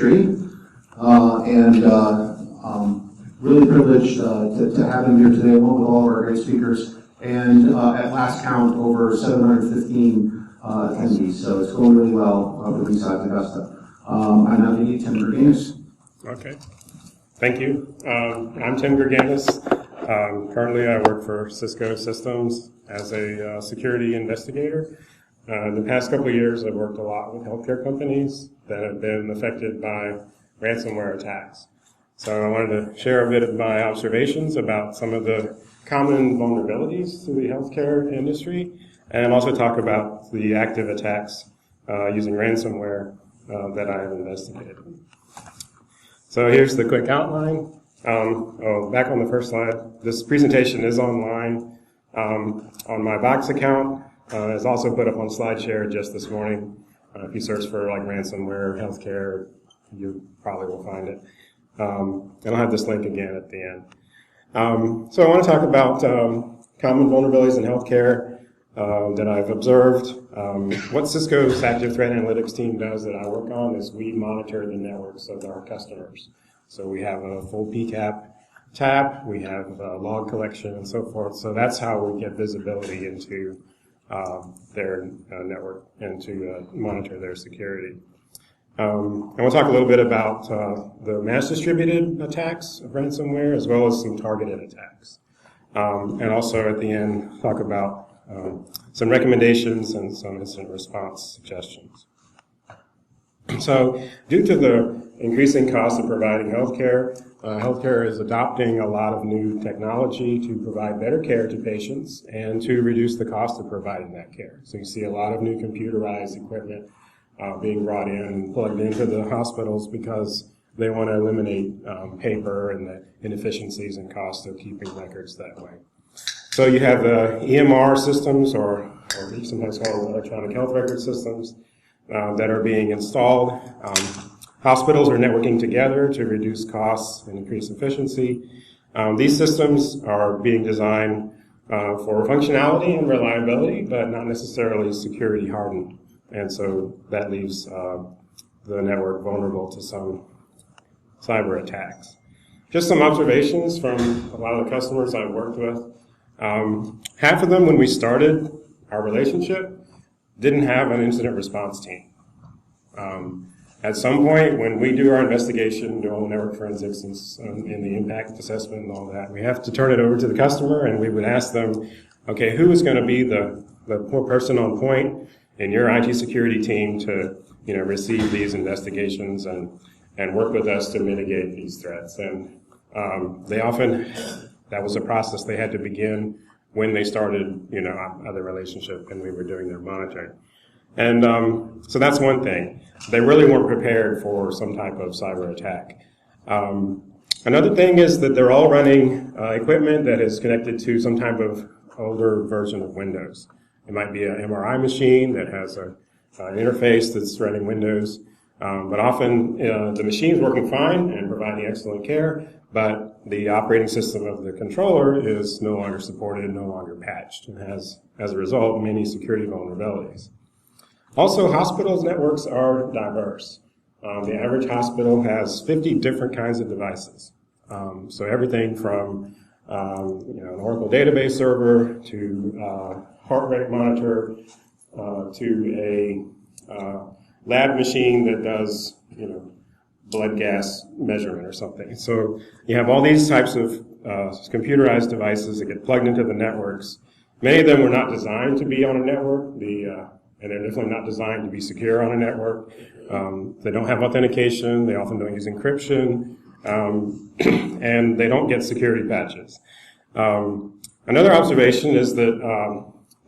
industry, really privileged to have him here today, along with all of our great speakers, and at last count, over 715 attendees. So it's going really well for BSidesAugusta. I'm now meeting Tim Gurganis. Okay, thank you. I'm Tim Gurganis. Currently, I work for Cisco Systems as a security investigator. In the past couple of years, I've worked a lot with healthcare companies that have been affected by ransomware attacks. So I wanted to share a bit of my observations about some of the common vulnerabilities to the healthcare industry, and also talk about the active attacks using ransomware that I have investigated. So here's the quick outline. Back on the first slide, this presentation is online on my Box account. It's also put up on SlideShare just this morning. If you search for like ransomware, healthcare, you probably will find it. And I'll have this link again at the end. So I want to talk about common vulnerabilities in healthcare that I've observed. What Cisco's Active Threat Analytics team does that I work on is we monitor the networks of our customers. So we have a full PCAP tab, we have log collection and so forth. So that's how we get visibility into their network and to monitor their security. I want to talk a little bit about the mass distributed attacks of ransomware as well as some targeted attacks. And also at the end talk about some recommendations and some incident response suggestions. So due to the increasing cost of providing healthcare, healthcare is adopting a lot of new technology to provide better care to patients and to reduce the cost of providing that care. So you see a lot of new computerized equipment being brought in and plugged into the hospitals because they want to eliminate paper and the inefficiencies and costs of keeping records that way. So you have EMR systems, or sometimes called electronic health record systems, that are being installed. Hospitals are networking together to reduce costs and increase efficiency. These systems are being designed for functionality and reliability, but not necessarily security hardened. And so that leaves the network vulnerable to some cyber attacks. Just some observations from a lot of the customers I've worked with. Half of them, when we started our relationship, didn't have an incident response team. At some point, when we do our investigation, do all the network forensics and the impact assessment and all that, we have to turn it over to the customer, and we would ask them, okay, who is going to be the poor person on point in your IT security team to, receive these investigations and work with us to mitigate these threats? And they often, that was a process they had to begin when they started, other relationship and we were doing their monitoring. And so that's one thing. They really weren't prepared for some type of cyber attack. Another thing is that they're all running equipment that is connected to some type of older version of Windows. It might be an MRI machine that has an interface that's running Windows, but often the machine's working fine and providing excellent care, but the operating system of the controller is no longer supported, no longer patched, and has, as a result, many security vulnerabilities. Also, hospitals' networks are diverse. The average hospital has 50 different kinds of devices. So everything from an Oracle database server to heart rate monitor to a lab machine that does blood gas measurement or something. So you have all these types of computerized devices that get plugged into the networks. Many of them were not designed to be on a network. And they're definitely not designed to be secure on a network. They don't have authentication. They often don't use encryption. And they don't get security patches. Another observation is that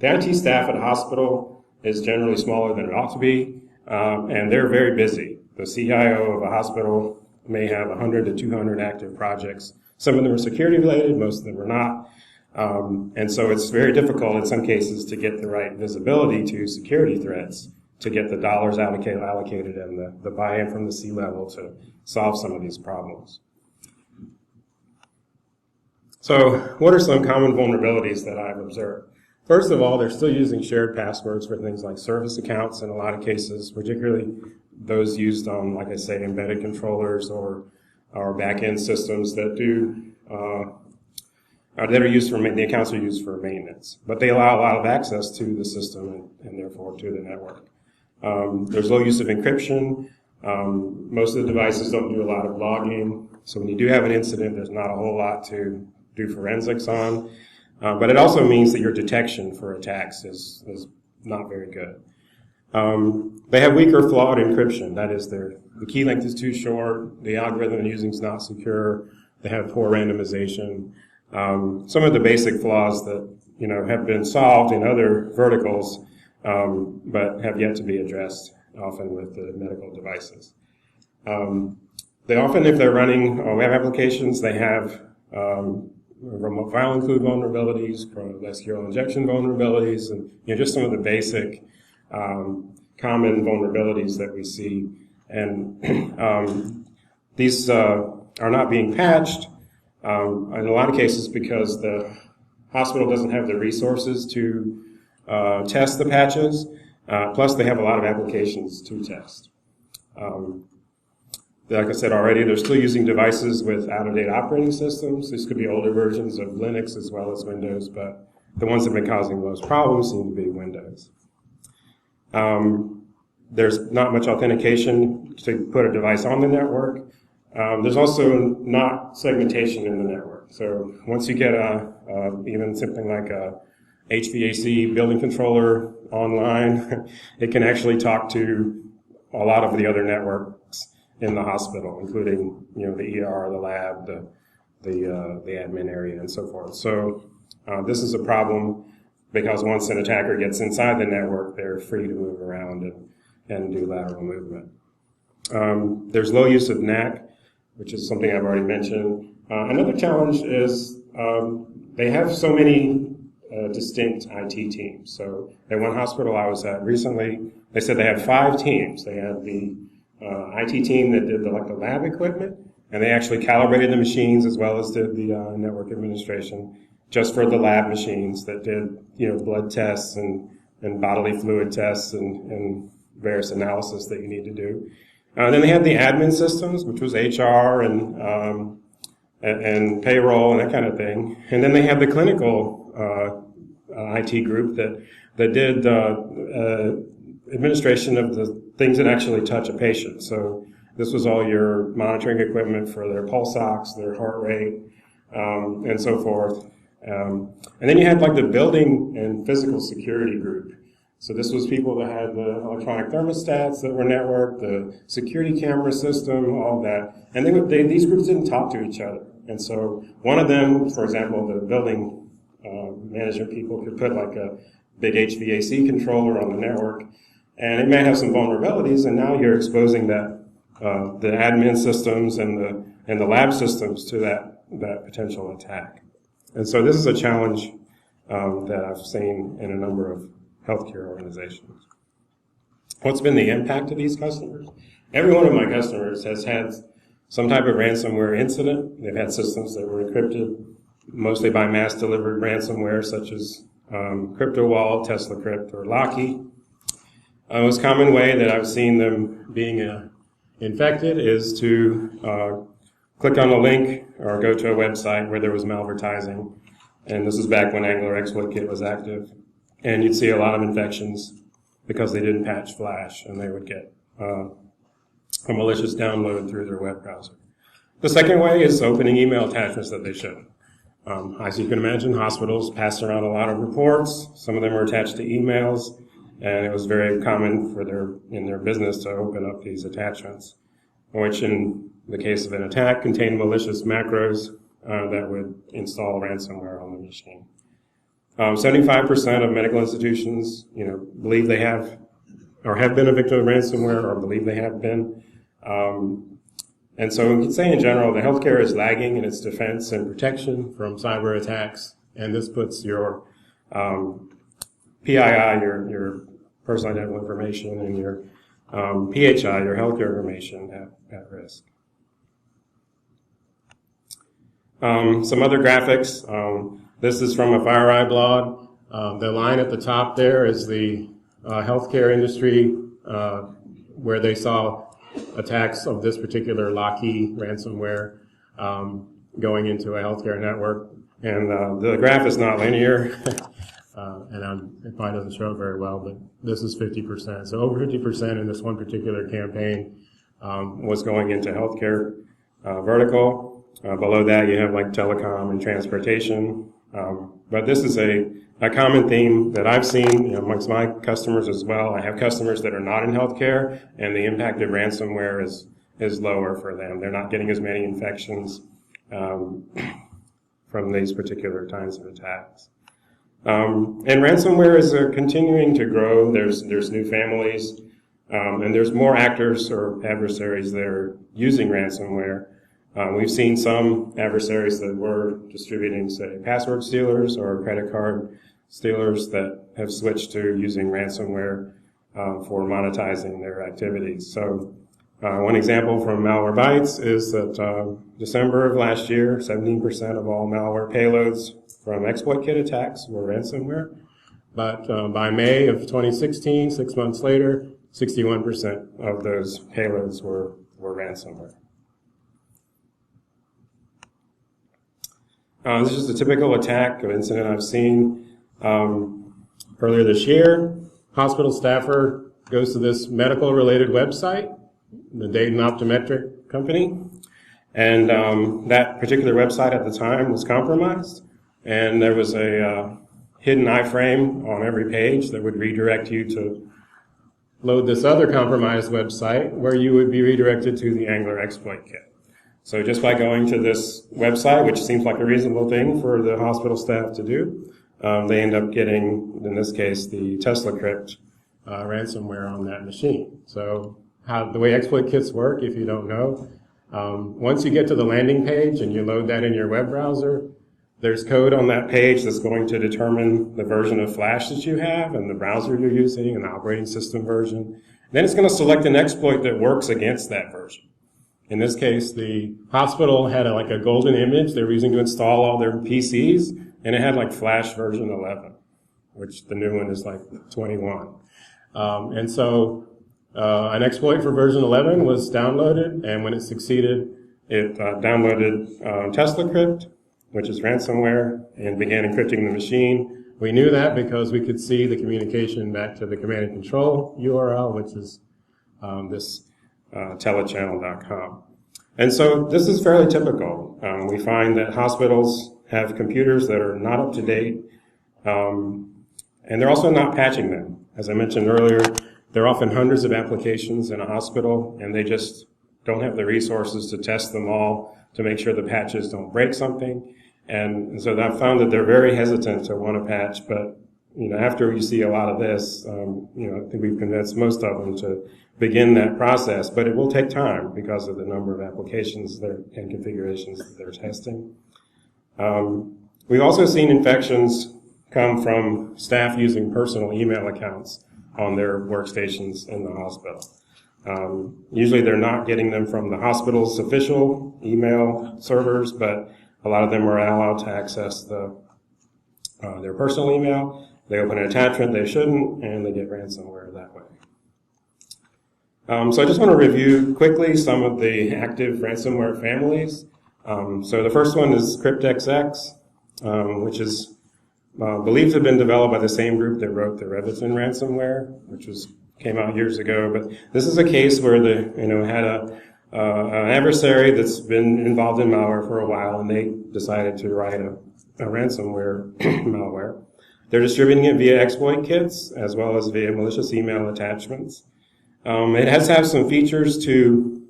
the IT staff at a hospital is generally smaller than it ought to be, and they're very busy. The CIO of a hospital may have 100 to 200 active projects. Some of them are security related, most of them are not. And so it's very difficult in some cases to get the right visibility to security threats, to get the dollars allocated and the buy-in from the C-level to solve some of these problems. So what are some common vulnerabilities that I've observed? First of all, they're still using shared passwords for things like service accounts in a lot of cases, particularly those used on, like I say, embedded controllers or back-end systems that that are used for, the accounts are used for maintenance. But they allow a lot of access to the system and therefore to the network. There's low use of encryption. Most of the devices don't do a lot of logging. So when you do have an incident, there's not a whole lot to do forensics on. But it also means that your detection for attacks is not very good. They have weak or flawed encryption. That is, the key length is too short, the algorithm they're using is not secure, they have poor randomization. Some of the basic flaws that have been solved in other verticals, but have yet to be addressed, often with the medical devices. They often, if they're running web applications, they have remote file include vulnerabilities, SQL injection vulnerabilities, and just some of the basic common vulnerabilities that we see. And these are not being patched in a lot of cases because the hospital doesn't have the resources to test the patches. Plus, they have a lot of applications to test. Like I said already, they're still using devices with out-of-date operating systems. These could be older versions of Linux as well as Windows, but the ones that have been causing the most problems seem to be Windows. There's not much authentication to put a device on the network. There's also not segmentation in the network. So once you get even something like a HVAC building controller online, it can actually talk to a lot of the other networks in the hospital, including the ER, the lab, the admin area, and so forth. So this is a problem because once an attacker gets inside the network, they're free to move around and do lateral movement. There's low use of NAC, which is something I've already mentioned. Another challenge is they have so many distinct IT teams. So at one hospital I was at recently, they said they had 5 teams. They had the IT team that did the lab equipment, and they actually calibrated the machines as well as did the network administration just for the lab machines that did blood tests and bodily fluid tests and various analysis that you need to do. Then they had the admin systems, which was HR and payroll and that kind of thing. And then they had the clinical IT group that did administration of the things that actually touch a patient. So this was all your monitoring equipment for their pulse ox, their heart rate, and so forth. And then you had the building and physical security group. So this was people that had the electronic thermostats that were networked, the security camera system, all that. And these groups didn't talk to each other. And so one of them, for example, the building management people could put a big HVAC controller on the network, and it may have some vulnerabilities, and now you're exposing the admin systems and the lab systems to that potential attack. And so this is a challenge that I've seen in a number of healthcare organizations. What's been the impact of these customers? Every one of my customers has had some type of ransomware incident. They've had systems that were encrypted, mostly by mass-delivered ransomware, such as CryptoWall, TeslaCrypt, or Locky. The most common way that I've seen them being infected is to click on a link or go to a website where there was malvertising. And this is back when Angler ExploitKit was active. And you'd see a lot of infections because they didn't patch Flash, and they would get a malicious download through their web browser. The second way is opening email attachments that they shouldn't. As you can imagine, hospitals pass around a lot of reports. Some of them are attached to emails, and it was very common in their business to open up these attachments, which in the case of an attack contain malicious macros that would install ransomware on the machine. 75% of medical institutions, believe they have or have been a victim of ransomware or believe they have been. And so we can say in general, the healthcare is lagging in its defense and protection from cyber attacks, and this puts your PII, your personal identifiable information, and your PHI, your healthcare information, at risk. Some other graphics. This is from a FireEye blog. The line at the top there is the healthcare industry, where they saw attacks of this particular Lockheed ransomware going into a healthcare network. And the graph is not linear, and it probably doesn't show it very well, but this is 50%. So over 50% in this one particular campaign was going into healthcare vertical. Below that, you have like telecom and transportation. But this is a common theme that I've seen amongst my customers as well. I have customers that are not in healthcare, and the impact of ransomware is lower for them. They're not getting as many infections from these particular kinds of attacks. And ransomware is continuing to grow. There's new families, and there's more actors or adversaries that are using ransomware. We've seen some adversaries that were distributing, say, password stealers or credit card stealers that have switched to using ransomware for monetizing their activities. So one example from Malwarebytes is that December of last year, 17% of all malware payloads from exploit kit attacks were ransomware. But by May of 2016, 6 months later, 61% of those payloads were ransomware. This is just a typical attack of incident I've seen earlier this year. Hospital staffer goes to this medical-related website, the Dayton Optometric Company, and that particular website at the time was compromised, and there was a hidden iframe on every page that would redirect you to load this other compromised website where you would be redirected to the Angler exploit kit. So just by going to this website, which seems like a reasonable thing for the hospital staff to do, they end up getting, in this case, the TeslaCrypt ransomware on that machine. So the way exploit kits work, if you don't know, once you get to the landing page and you load that in your web browser, there's code on that page that's going to determine the version of Flash that you have and the browser you're using and the operating system version. Then it's going to select an exploit that works against that version. In this case, the hospital had like a golden image they were using to install all their PCs, and it had like Flash version 11, which the new one is like 21. And so an exploit for version 11 was downloaded, and when it succeeded, it downloaded TeslaCrypt, which is ransomware, and began encrypting the machine. We knew that because we could see the communication back to the command and control URL, which is this telechannel.com. And so this is fairly typical. We find that hospitals have computers that are not up to date, and they're also not patching them. As I mentioned earlier, there are often hundreds of applications in a hospital, and they just don't have the resources to test them all to make sure the patches don't break something. And so I've found that they're very hesitant to want to patch, but after you see a lot of this, I think we've convinced most of them to begin that process, but it will take time because of the number of applications and configurations that they're testing. We've also seen infections come from staff using personal email accounts on their workstations in the hospital. Usually they're not getting them from the hospital's official email servers, but a lot of them are allowed to access their personal email. They open an attachment they shouldn't, and they get ransomware that way. So I just want to review quickly some of the active ransomware families. So the first one is Cryptxxx, which is believed to have been developed by the same group that wrote the Reviton ransomware, which came out years ago. But this is a case where had an adversary that's been involved in malware for a while, and they decided to write a ransomware malware. They're distributing it via exploit kits as well as via malicious email attachments. It has to have some features to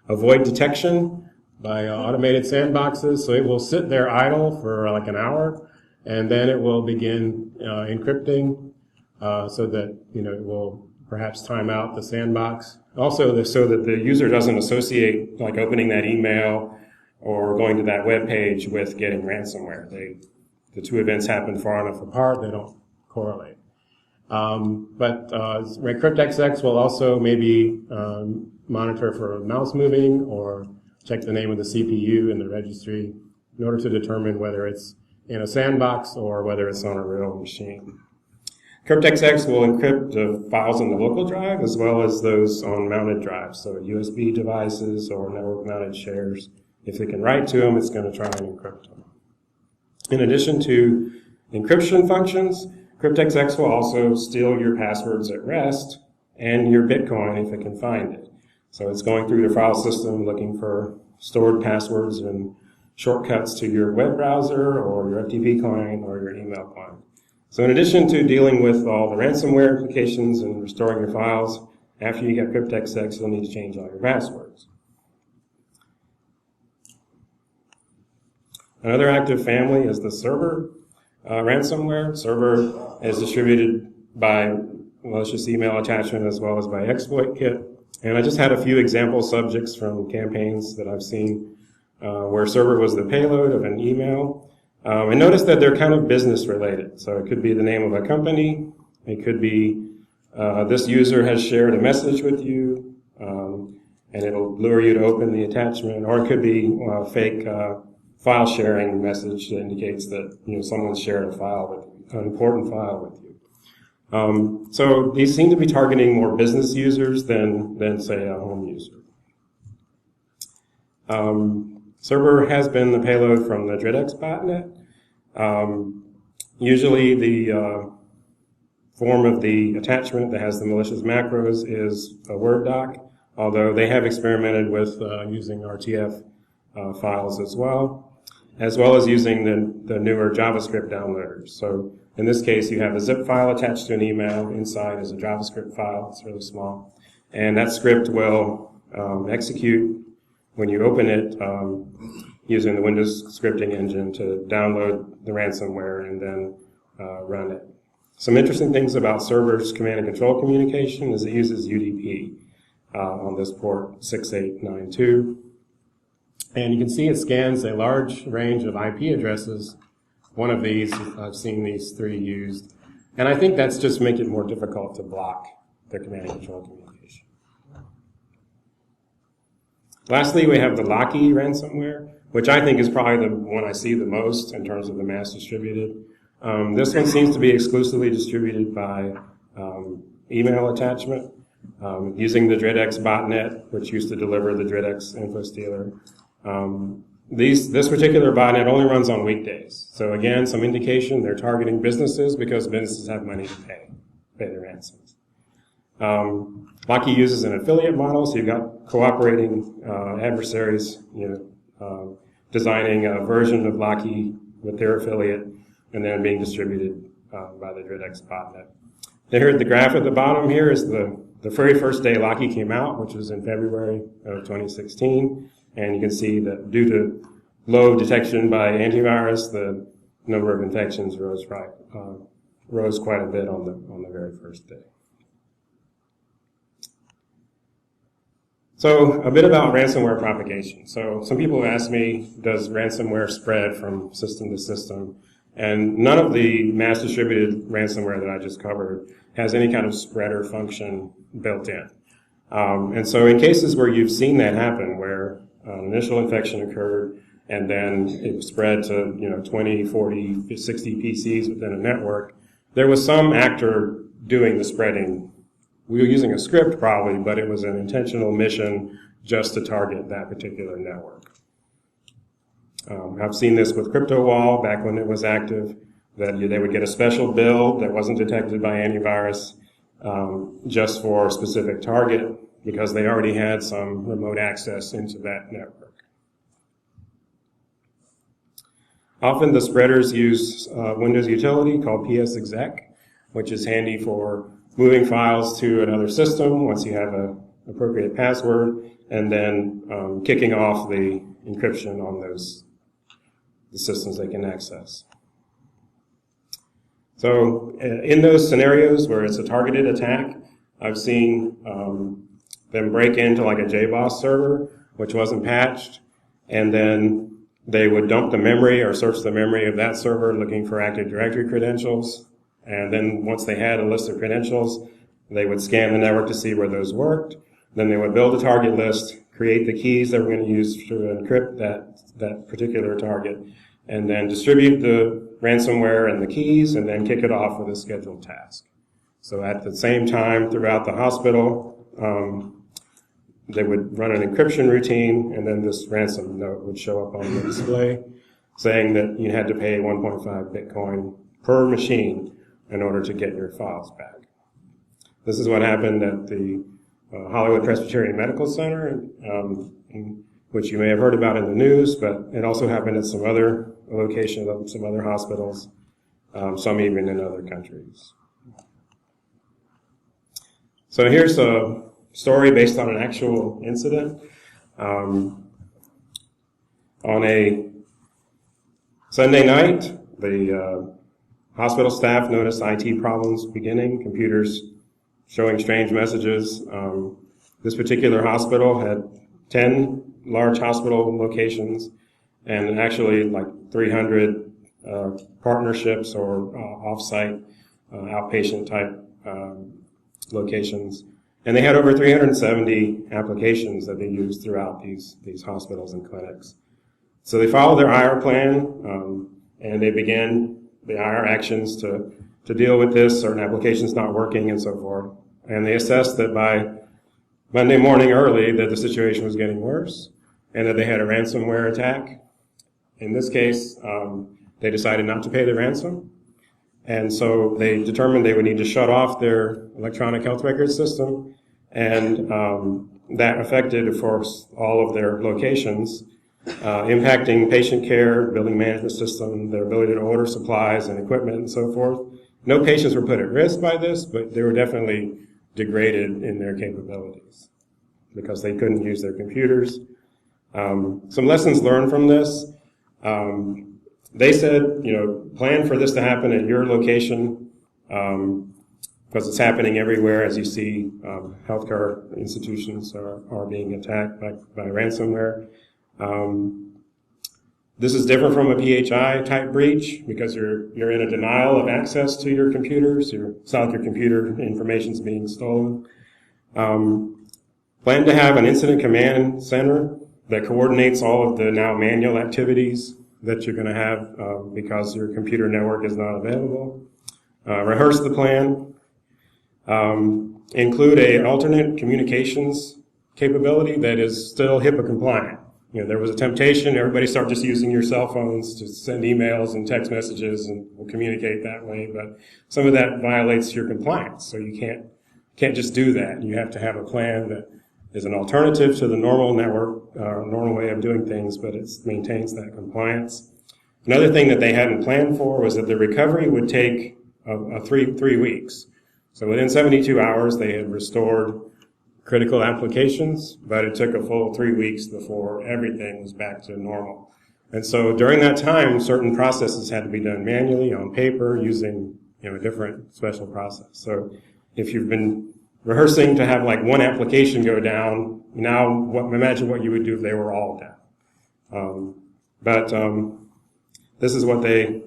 avoid detection by automated sandboxes, so it will sit there idle for like an hour, and then it will begin encrypting so that it will perhaps time out the sandbox. Also, so that the user doesn't associate like opening that email or going to that web page with getting ransomware. The two events happen far enough apart; they don't correlate. But Cryptxxx will also maybe monitor for mouse moving or check the name of the CPU in the registry in order to determine whether it's in a sandbox or whether it's on a real machine. Cryptxxx will encrypt the files in the local drive as well as those on mounted drives, so USB devices or network-mounted shares. If it can write to them, it's going to try and encrypt them. In addition to encryption functions, Cryptxxx will also steal your passwords at rest and your Bitcoin if it can find it. So it's going through the file system looking for stored passwords and shortcuts to your web browser or your FTP client or your email client. So in addition to dealing with all the ransomware implications and restoring your files, after you get Cryptxxx, you'll need to change all your passwords. Another active family is the Cerber ransomware. Cerber is distributed by malicious email attachment as well as by exploit kit. And I just had a few example subjects from campaigns that I've seen where Cerber was the payload of an email. And notice that they're kind of business related. So it could be the name of a company. It could be this user has shared a message with you, and it'll lure you to open the attachment. Or it could be a fake file sharing message that indicates that someone's shared a file with you, an important file with you. So these seem to be targeting more business users than say a home user. Cerber has been the payload from the Cryptxxx botnet. Usually the form of the attachment that has the malicious macros is a Word doc, although they have experimented with using RTF files as well as using the newer JavaScript downloaders. So in this case, you have a zip file attached to an email. Inside is a JavaScript file. It's really small. And that script will execute when you open it using the Windows scripting engine to download the ransomware and then run it. Some interesting things about Cerber's command and control communication is it uses UDP on this port 6892. And you can see it scans a large range of IP addresses. One of these, I've seen these 3 used. And I think that's just make it more difficult to block the command and control communication. Lastly, we have the Locky ransomware, which I think is probably the one I see the most in terms of the mass distributed. This one seems to be exclusively distributed by email attachment, using the Cryptxxx botnet, which used to deliver the Cryptxxx info stealer. This particular botnet only runs on weekdays. So again, some indication they're targeting businesses because businesses have money to pay their ransoms. Locky uses an affiliate model, so you've got cooperating adversaries, designing a version of Locky with their affiliate and then being distributed by the Cryptxxx botnet. Here at the graph at the bottom here is the very first day Locky came out, which was in February of 2016. And you can see that due to low detection by antivirus, the number of infections rose quite a bit on the very first day. So a bit about ransomware propagation. So some people have asked me, does ransomware spread from system to system? And none of the mass distributed ransomware that I just covered has any kind of spreader function built in. And so in cases where you've seen that happen, where an initial infection occurred and then it spread to 20, 40, 60 PCs within a network, there was some actor doing the spreading. We were using a script probably, but it was an intentional mission just to target that particular network. I've seen this with CryptoWall back when it was active, that they would get a special build that wasn't detected by antivirus just for a specific target because they already had some remote access into that network. Often the spreaders use Windows utility called BSidesAugusta, which is handy for moving files to another system once you have an appropriate password, and then kicking off the encryption on the systems they can access. So in those scenarios where it's a targeted attack, I've seen them break into like a JBoss server, which wasn't patched, and then they would dump the memory or search the memory of that server looking for Active Directory credentials. And then once they had a list of credentials, they would scan the network to see where those worked. Then they would build a target list, create the keys that we're going to use to encrypt that particular target, and then distribute the ransomware and the keys, and then kick it off with a scheduled task. So at the same time throughout the hospital, they would run an encryption routine, and then this ransom note would show up on the display saying that you had to pay 1.5 Bitcoin per machine in order to get your files back. This is what happened at the Hollywood Presbyterian Medical Center, which you may have heard about in the news, but it also happened at some other locations of some other hospitals, some even in other countries. So here's a story based on an actual incident. On a Sunday night, the hospital staff noticed IT problems beginning, computers showing strange messages. This particular hospital had 10 large hospital locations and actually like 300 partnerships or off-site outpatient type locations. And they had over 370 applications that they used throughout these hospitals and clinics. So they followed their IR plan, and they began the IR actions to deal with this, certain applications not working and so forth. And they assessed that by Monday morning early that the situation was getting worse and that they had a ransomware attack. In this case, they decided not to pay the ransom. And so they determined they would need to shut off their electronic health record system. And that affected, of course, all of their locations, impacting patient care, building management system, their ability to order supplies and equipment and so forth. No patients were put at risk by this, but they were definitely degraded in their capabilities because they couldn't use their computers. Some lessons learned from this. They said, plan for this to happen at your location because it's happening everywhere. As you see, healthcare institutions are being attacked by ransomware. This is different from a PHI type breach because you're in a denial of access to your computers. It's not like your computer information is being stolen. Plan to have an incident command center that coordinates all of the now manual activities that you're going to have because your computer network is not available. Rehearse the plan. Include an alternate communications capability that is still HIPAA compliant. There was a temptation, everybody start just using your cell phones to send emails and text messages and we'll communicate that way, but some of that violates your compliance, so you can't just do that. You have to have a plan that is an alternative to the normal network, normal way of doing things, but it maintains that compliance. Another thing that they hadn't planned for was that the recovery would take three weeks. So within 72 hours, they had restored critical applications, but it took a full 3 weeks before everything was back to normal. And so during that time, certain processes had to be done manually on paper using a different special process. So if you've been rehearsing to have like one application go down, now imagine what you would do if they were all down. But this is what they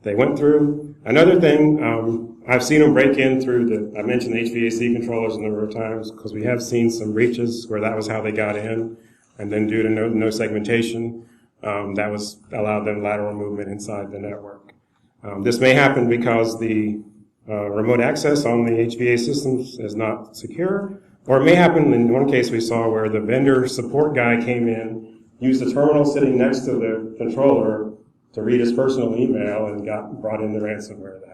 went through. Another thing, I've seen them break in through I mentioned the HVAC controllers a number of times because we have seen some breaches where that was how they got in. And then due to no segmentation, that allowed them lateral movement inside the network. This may happen because the remote access on the HVAC systems is not secure, or it may happen in one case we saw where the vendor support guy came in, used the terminal sitting next to the controller to read his personal email and brought in the ransomware that way.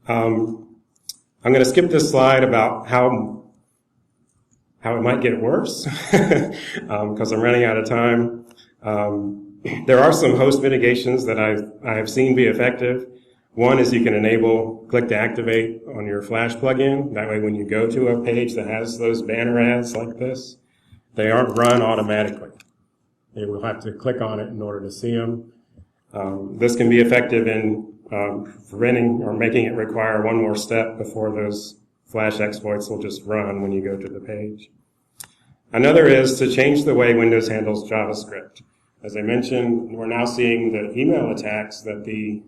I'm going to skip this slide about how it might get worse because I'm running out of time. There are some host mitigations that I have seen be effective. One is you can enable click to activate on your Flash plugin. That way when you go to a page that has those banner ads like this, they aren't run automatically. You will have to click on it in order to see them. This can be effective in preventing or making it require one more step before those Flash exploits will just run when you go to the page. Another is to change the way Windows handles JavaScript. As I mentioned, we're now seeing the email attacks that the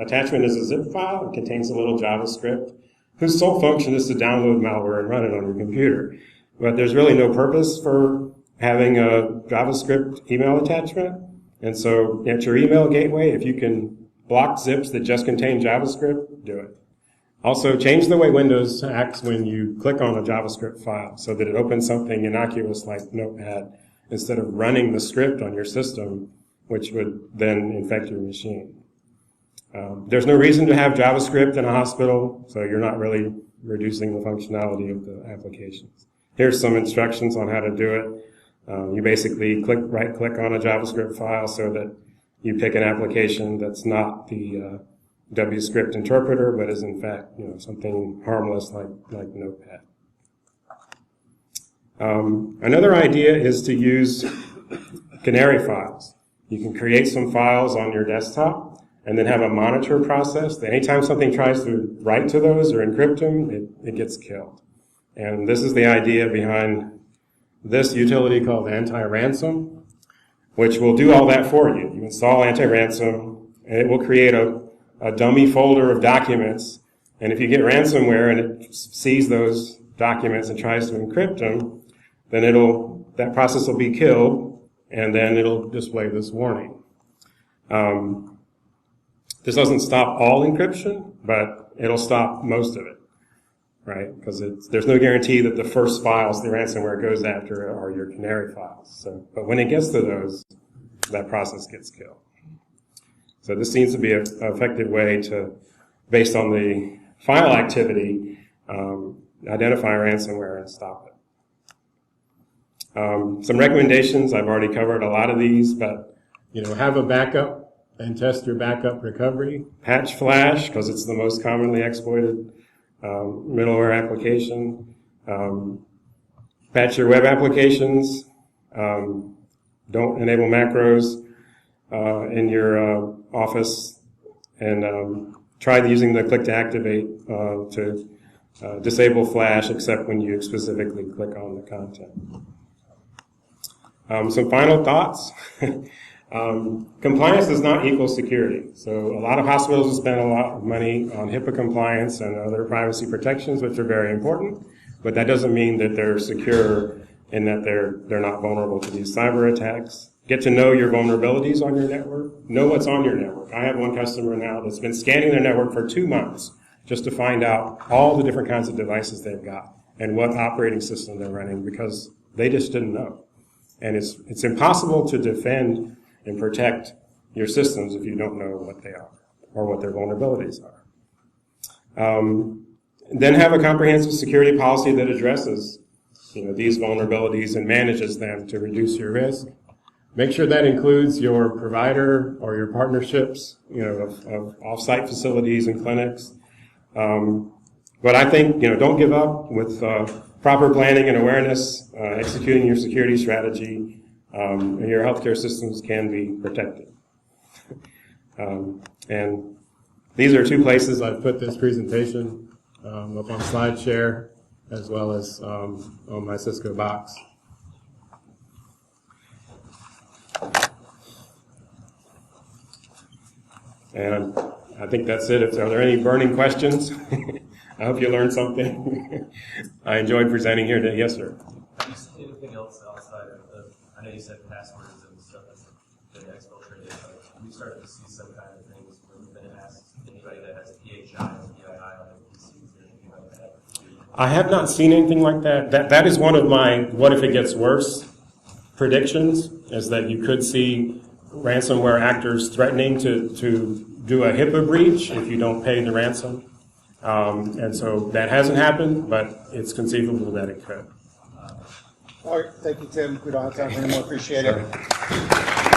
attachment is a zip file. It contains a little JavaScript whose sole function is to download malware and run it on your computer. But there's really no purpose for having a JavaScript email attachment. And so at your email gateway, if you can block zips that just contain JavaScript, do it. Also, change the way Windows acts when you click on a JavaScript file so that it opens something innocuous like Notepad instead of running the script on your system, which would then infect your machine. There's no reason to have JavaScript in a hospital, so you're not really reducing the functionality of the applications. Here's some instructions on how to do it. You basically right-click on a JavaScript file so that you pick an application that's not the WScript interpreter, but is in fact, something harmless like Notepad. Another idea is to use canary files. You can create some files on your desktop and then have a monitor process that anytime something tries to write to those or encrypt them, it gets killed. And this is the idea behind this utility called anti-ransom, which will do all that for you. You install anti-ransom, and it will create a dummy folder of documents. And if you get ransomware and it sees those documents and tries to encrypt them, then that process will be killed, and then it'll display this warning. This doesn't stop all encryption, but it'll stop most of it, right? Because there's no guarantee that the first files the ransomware goes after are your canary files. But when it gets to those, that process gets killed. So this seems to be an effective way to, based on the file activity, identify ransomware and stop it. Some recommendations, I've already covered a lot of these, but have a backup and test your backup recovery. Patch Flash, because it's the most commonly exploited middleware application. Patch your web applications. Don't enable macros in your Office, and try using the click to activate to disable Flash except when you specifically click on the content. Some final thoughts. Compliance does not equal security. So a lot of hospitals have spent a lot of money on HIPAA compliance and other privacy protections, which are very important, but that doesn't mean that they're secure and that they're not vulnerable to these cyber attacks. Get to know your vulnerabilities on your network. Know what's on your network. I have one customer now that's been scanning their network for 2 months just to find out all the different kinds of devices they've got and what operating system they're running because they just didn't know. And it's impossible to defend and protect your systems if you don't know what they are or what their vulnerabilities are. Then have a comprehensive security policy that addresses these vulnerabilities and manages them to reduce your risk. Make sure that includes your provider or your partnerships, of off-site facilities and clinics. But I think, don't give up with proper planning and awareness, executing your security strategy, and your healthcare systems can be protected. And these are 2 places I've put this presentation, up on SlideShare as well as on my Cisco box. And I think that's it. Are there any burning questions? I hope you learned something. I enjoyed presenting here today. Yes, sir. Have you seen anything else outside of I know you said passwords and stuff that's been exfiltrated, but have you started to see some kind of things where you've been asked anybody that has a PHI or PII on their PCs or anything like that? I have not seen anything like that. That is one of my what if it gets worse predictions, is that you could see ransomware actors threatening to do a HIPAA breach if you don't pay the ransom. And so that hasn't happened, but it's conceivable that it could. All right, thank you, Tim. We don't have time for any more. Appreciate it.